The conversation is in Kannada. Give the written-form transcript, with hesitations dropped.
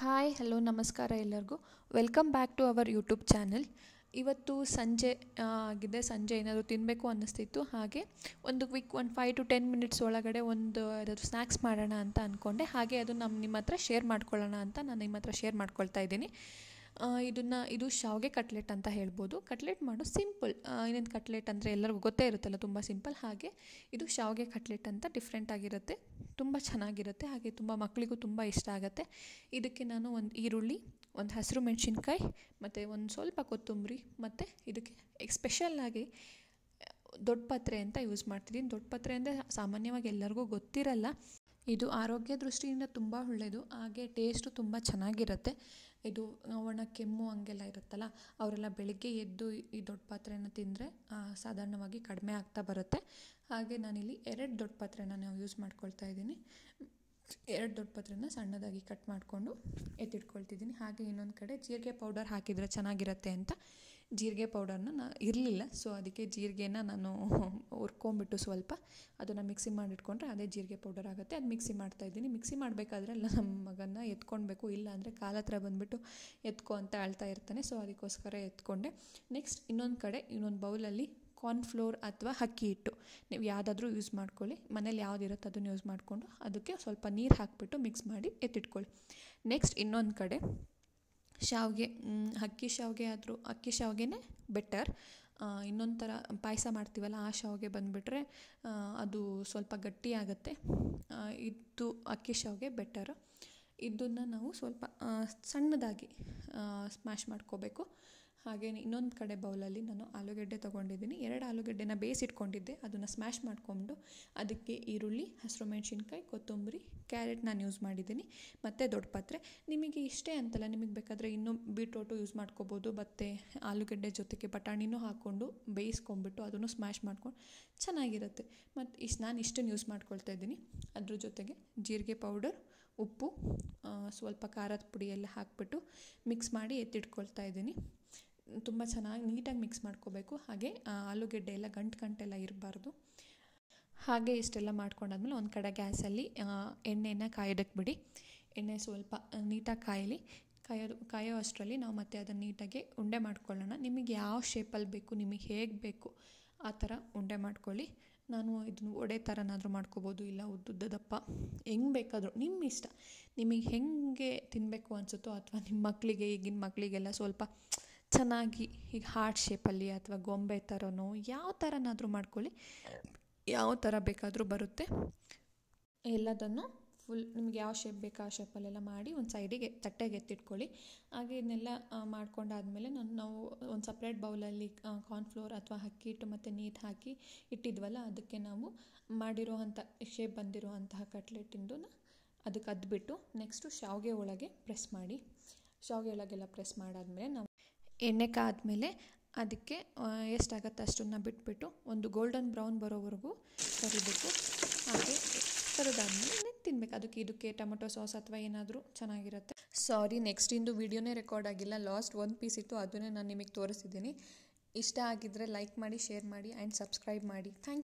ಹಾಯ್ ಹಲೋ ನಮಸ್ಕಾರ ಎಲ್ಲರಿಗೂ welcome back to our YouTube channel. ಇವತ್ತು ಸಂಜೆ ಆಗಿದೆ, ಸಂಜೆ ಏನಾದರೂ ತಿನ್ನಬೇಕು ಅನ್ನಿಸ್ತಿತ್ತು. ಹಾಗೆ ಒಂದು ಕ್ವಿಕ್ 5 to 10 ಮಿನಿಟ್ಸ್ ಒಳಗಡೆ ಒಂದು ಯಾರಾದರೂ ಸ್ನ್ಯಾಕ್ಸ್ ಮಾಡೋಣ ಅಂತ ಅಂದ್ಕೊಂಡೆ. ಹಾಗೆ ಅದು ನಿಮ್ಮ ಹತ್ರ ಶೇರ್ ಮಾಡ್ಕೊಳ್ಳೋಣ ಅಂತ ನಾನು ನಿಮ್ಮ ಹತ್ರ ಶೇರ್ ಮಾಡ್ಕೊಳ್ತಾ ಇದ್ದೀನಿ. ಇದು ಶಾವಿಗೆ ಕಟ್ಲೆಟ್ ಅಂತ ಹೇಳ್ಬೋದು. ಕಟ್ಲೆಟ್ ಮಾಡೋ ಸಿಂಪಲ್, ಇನ್ನೇನು ಕಟ್ಲೆಟ್ ಅಂದರೆ ಎಲ್ಲರಿಗೂ ಗೊತ್ತೇ ಇರುತ್ತಲ್ಲ, ತುಂಬ ಸಿಂಪಲ್. ಹಾಗೆ ಇದು ಶಾವಿಗೆ ಕಟ್ಲೆಟ್ ಅಂತ ಡಿಫ್ರೆಂಟ್ ಆಗಿರುತ್ತೆ, ತುಂಬ ಚೆನ್ನಾಗಿರುತ್ತೆ. ಹಾಗೆ ತುಂಬ ಮಕ್ಕಳಿಗೂ ತುಂಬ ಇಷ್ಟ ಆಗುತ್ತೆ. ಇದಕ್ಕೆ ನಾನು ಒಂದು ಈರುಳ್ಳಿ, ಒಂದು ಹಸಿರು ಮೆಣಸಿನ್ಕಾಯಿ ಮತ್ತು ಒಂದು ಸ್ವಲ್ಪ ಕೊತ್ತಂಬರಿ ಮತ್ತು ಇದಕ್ಕೆ ಸ್ಪೆಷಲ್ಲಾಗಿ ದೊಡ್ಡ ಪತ್ರೆ ಅಂತ ಯೂಸ್ ಮಾಡ್ತಿದ್ದೀನಿ. ದೊಡ್ಡ ಪತ್ರೆ ಅಂದರೆ ಸಾಮಾನ್ಯವಾಗಿ ಎಲ್ಲರಿಗೂ ಗೊತ್ತಿರಲ್ಲ. ಇದು ಆರೋಗ್ಯ ದೃಷ್ಟಿಯಿಂದ ತುಂಬ ಒಳ್ಳೆಯದು, ಹಾಗೆ ಟೇಸ್ಟು ತುಂಬ ಚೆನ್ನಾಗಿರುತ್ತೆ. ಇದು ಒಣ ಕೆಮ್ಮು ಹಂಗೆಲ್ಲ ಇರುತ್ತಲ್ಲ, ಅವರೆಲ್ಲ ಬೆಳಿಗ್ಗೆ ಎದ್ದು ಈ ದೊಡ್ಡ ಪಾತ್ರೆನ ತಿಂದರೆ ಸಾಧಾರಣವಾಗಿ ಕಡಿಮೆ ಆಗ್ತಾ ಬರುತ್ತೆ. ಹಾಗೆ ನಾನಿಲ್ಲಿ 2 ದೊಡ್ಡ ಪಾತ್ರೆನ ನಾವು ಯೂಸ್ ಮಾಡ್ಕೊಳ್ತಾ ಇದ್ದೀನಿ. 2 ದೊಡ್ಡ ಪಾತ್ರೆನ ಸಣ್ಣದಾಗಿ ಕಟ್ ಮಾಡಿಕೊಂಡು ಎತ್ತಿಟ್ಕೊಳ್ತಿದ್ದೀನಿ. ಹಾಗೆ ಇನ್ನೊಂದು ಕಡೆ ಜೀರಿಗೆ ಪೌಡರ್ ಹಾಕಿದರೆ ಚೆನ್ನಾಗಿರುತ್ತೆ ಅಂತ ಜೀರಿಗೆ ಪೌಡರ್ನ ಇರಲಿಲ್ಲ, ಸೊ ಅದಕ್ಕೆ ಜೀರಿಗೆನ ನಾನು ಹುರ್ಕೊಂಬಿಟ್ಟು ಸ್ವಲ್ಪ ಅದನ್ನು ಮಿಕ್ಸಿ ಮಾಡಿಟ್ಕೊಂಡ್ರೆ ಅದೇ ಜೀರಿಗೆ ಪೌಡರ್ ಆಗುತ್ತೆ. ಅದು ಮಿಕ್ಸಿ ಮಾಡ್ತಾಯಿದ್ದೀನಿ. ಮಿಕ್ಸಿ ಮಾಡಬೇಕಾದ್ರೆ ಎಲ್ಲ ನಮ್ಮ ಮಗನ ಎತ್ಕೊಳ್ಬೇಕು, ಇಲ್ಲ ಅಂದರೆ ಕಾಲ ಹತ್ರ ಬಂದುಬಿಟ್ಟು ಎತ್ಕೊ ಅಂತ ಅಳ್ತಾ ಇರ್ತಾನೆ. ಸೊ ಅದಕ್ಕೋಸ್ಕರ ಎತ್ಕೊಂಡೆ. ನೆಕ್ಸ್ಟ್ ಇನ್ನೊಂದು ಕಡೆ ಇನ್ನೊಂದು ಬೌಲಲ್ಲಿ ಕಾರ್ನ್ಫ್ಲೋರ್ ಅಥವಾ ಅಕ್ಕಿ ಹಿಟ್ಟು, ನೀವು ಯಾವುದಾದ್ರೂ ಯೂಸ್ ಮಾಡ್ಕೊಳ್ಳಿ, ಮನೇಲಿ ಯಾವುದಿರುತ್ತೆ ಅದನ್ನು ಯೂಸ್ ಮಾಡಿಕೊಂಡು ಅದಕ್ಕೆ ಸ್ವಲ್ಪ ನೀರು ಹಾಕಿಬಿಟ್ಟು ಮಿಕ್ಸ್ ಮಾಡಿ ಎತ್ತಿಟ್ಕೊಳ್ಳಿ. ನೆಕ್ಸ್ಟ್ ಇನ್ನೊಂದು ಕಡೆ ಶಾವಿಗೆ, ಅಕ್ಕಿ ಶಾವಿಗೆನೇ ಬೆಟರ್. ಇನ್ನೊಂದು ಥರ ಪಾಯಸ ಮಾಡ್ತೀವಲ್ಲ, ಆ ಶಾವಿಗೆ ಬಂದುಬಿಟ್ರೆ ಅದು ಸ್ವಲ್ಪ ಗಟ್ಟಿಯಾಗುತ್ತೆ. ಇದು ಅಕ್ಕಿ ಶಾವಿಗೆ ಬೆಟರು. ಇದನ್ನು ನಾವು ಸ್ವಲ್ಪ ಸಣ್ಣದಾಗಿ ಸ್ಮ್ಯಾಶ್ ಮಾಡ್ಕೋಬೇಕು. ಹಾಗೆ ಇನ್ನೊಂದು ಕಡೆ ಬೌಲಲ್ಲಿ ನಾನು ಆಲೂಗೆಡ್ಡೆ ತೊಗೊಂಡಿದ್ದೀನಿ. 2 ಆಲೂಗೆಡ್ಡೆನ ಬೇಯಿಸಿಟ್ಕೊಂಡಿದ್ದೆ, ಅದನ್ನು ಸ್ಮ್ಯಾಶ್ ಮಾಡಿಕೊಂಡು ಅದಕ್ಕೆ ಈರುಳ್ಳಿ, ಹಸಿರು ಮೆಣಸಿನ್ಕಾಯಿ, ಕೊತ್ತಂಬರಿ, ಕ್ಯಾರೆಟ್ ನಾನು ಯೂಸ್ ಮಾಡಿದ್ದೀನಿ ಮತ್ತು ದೊಡ್ಡ ಪಾತ್ರೆ. ನಿಮಗೆ ಇಷ್ಟೇ ಅಂತಲ್ಲ, ನಿಮಗೆ ಬೇಕಾದರೆ ಇನ್ನೂ ಬೀಟ್ರೋಟು ಯೂಸ್ ಮಾಡ್ಕೋಬೋದು. ಮತ್ತು ಆಲೂಗೆಡ್ಡೆ ಜೊತೆಗೆ ಬಟಾಣಿನೂ ಹಾಕ್ಕೊಂಡು ಬೇಯಿಸ್ಕೊಂಬಿಟ್ಟು ಅದನ್ನು ಸ್ಮ್ಯಾಶ್ ಮಾಡ್ಕೊಂಡು ಚೆನ್ನಾಗಿರುತ್ತೆ. ಮತ್ತು ನಾನು ಇಷ್ಟನ್ನು ಯೂಸ್ ಮಾಡ್ಕೊಳ್ತಾ ಇದ್ದೀನಿ. ಅದ್ರ ಜೊತೆಗೆ ಜೀರಿಗೆ ಪೌಡರ್, ಉಪ್ಪು, ಸ್ವಲ್ಪ ಖಾರದ ಪುಡಿ ಎಲ್ಲ ಹಾಕಿಬಿಟ್ಟು ಮಿಕ್ಸ್ ಮಾಡಿ ಎತ್ತಿಟ್ಕೊಳ್ತಾ ಇದ್ದೀನಿ. ತುಂಬ ಚೆನ್ನಾಗಿ ನೀಟಾಗಿ ಮಿಕ್ಸ್ ಮಾಡ್ಕೋಬೇಕು. ಹಾಗೆ ಆಲೂಗೆಡ್ಡೆ ಎಲ್ಲ ಗಂಟೆಲ್ಲ ಇರಬಾರ್ದು. ಹಾಗೆ ಇಷ್ಟೆಲ್ಲ ಮಾಡ್ಕೊಂಡಾದ್ಮೇಲೆ ಒಂದು ಕಡೆ ಗ್ಯಾಸಲ್ಲಿ ಎಣ್ಣೆನ ಕಾಯೋದಕ್ಕೆ ಬಿಡಿ. ಎಣ್ಣೆ ಸ್ವಲ್ಪ ನೀಟಾಗಿ ಕಾಯೋ ಅಷ್ಟರಲ್ಲಿ ನಾವು ಮತ್ತೆ ಅದನ್ನು ನೀಟಾಗಿ ಉಂಡೆ ಮಾಡ್ಕೊಳ್ಳೋಣ. ನಿಮಗೆ ಯಾವ ಶೇಪಲ್ಲಿ ಬೇಕು, ನಿಮಗೆ ಹೇಗೆ ಬೇಕು ಆ ಥರ ಉಂಡೆ ಮಾಡ್ಕೊಳ್ಳಿ. ನಾನು ಇದನ್ನು ವಡೆ ಥರನಾದರೂ ಮಾಡ್ಕೋಬೋದು, ಇಲ್ಲ ಉದ್ದುದ್ದ ದಪ್ಪ, ಹೆಂಗೆ ಬೇಕಾದರೂ ನಿಮ್ಮ ಇಷ್ಟ. ನಿಮಗೆ ಹೇಗೆ ತಿನ್ನಬೇಕು ಅನಿಸುತ್ತೋ, ಅಥವಾ ನಿಮ್ಮ ಮಕ್ಕಳಿಗೆ, ಈಗಿನ ಮಕ್ಕಳಿಗೆಲ್ಲ ಸ್ವಲ್ಪ ಚೆನ್ನಾಗಿ ಈಗ ಹಾರ್ಟ್ ಶೇಪಲ್ಲಿ ಅಥವಾ ಗೊಂಬೆ ಥರನೋ ಯಾವ ಥರನಾದರೂ ಮಾಡ್ಕೊಳ್ಳಿ, ಯಾವ ಥರ ಬೇಕಾದರೂ ಬರುತ್ತೆ. ಎಲ್ಲದನ್ನು ಫುಲ್ ನಿಮ್ಗೆ ಯಾವ ಶೇಪ್ ಬೇಕು ಆ ಶೇಪಲ್ಲೆಲ್ಲ ಮಾಡಿ ಒಂದು ಸೈಡಿಗೆ ತಟ್ಟೆಗೆ ಎತ್ತಿಟ್ಕೊಳ್ಳಿ. ಹಾಗೆ ಇದನ್ನೆಲ್ಲ ಮಾಡ್ಕೊಂಡಾದ್ಮೇಲೆ ನಾವು ಒಂದು ಸಪ್ರೇಟ್ ಬೌಲಲ್ಲಿ ಕಾರ್ನ್ಫ್ಲೋರ್ ಅಥವಾ ಅಕ್ಕಿ ಹಿಟ್ಟು ಮತ್ತು ನೀರು ಹಾಕಿ ಇಟ್ಟಿದ್ವಲ್ಲ, ಅದಕ್ಕೆ ನಾವು ಮಾಡಿರೋ ಅಂಥ ಶೇಪ್ ಬಂದಿರೋ ಅಂತಹ ಕಟ್ಲೆಟಿಂದು ಅದಕ್ಕೆ ಅದ್ಬಿಟ್ಟು ನೆಕ್ಸ್ಟು ಶಾವಿಗೆ ಒಳಗೆ ಪ್ರೆಸ್ ಮಾಡಿ. ಶಾವಿಗೆ ಒಳಗೆಲ್ಲ ಪ್ರೆಸ್ ಮಾಡಾದ್ಮೇಲೆ ನಾವು ಎಣ್ಣೆ ಕಾದ್ಮೇಲೆ ಅದಕ್ಕೆ ಎಷ್ಟಾಗತ್ತೆ ಅಷ್ಟನ್ನು ಬಿಟ್ಬಿಟ್ಟು ಒಂದು ಗೋಲ್ಡನ್ ಬ್ರೌನ್ ಬರೋವರೆಗೂ ಕರಿಬೇಕು. ಹಾಗೆ ಕರಿದಾದ್ಮೇಲೆ ತಿನ್ನಬೇಕು. ಇದಕ್ಕೆ ಟೊಮೆಟೊ ಸಾಸ್ ಅಥವಾ ಏನಾದರೂ ಚೆನ್ನಾಗಿರುತ್ತೆ. ಸಾರಿ, ನೆಕ್ಸ್ಟ್ ಇಂದು ವೀಡಿಯೋನೇ ರೆಕಾರ್ಡ್ ಆಗಿಲ್ಲ, ಲಾಸ್ಟ್ ಒಂದು ಪೀಸ್ ಇತ್ತು, ಅದನ್ನೇ ನಾನು ನಿಮಗೆ ತೋರಿಸಿದ್ದೀನಿ. ಇಷ್ಟ ಆಗಿದ್ದರೆ ಲೈಕ್ ಮಾಡಿ, ಶೇರ್ ಮಾಡಿ ಆ್ಯಂಡ್ ಸಬ್ಸ್ಕ್ರೈಬ್ ಮಾಡಿ. Thank you.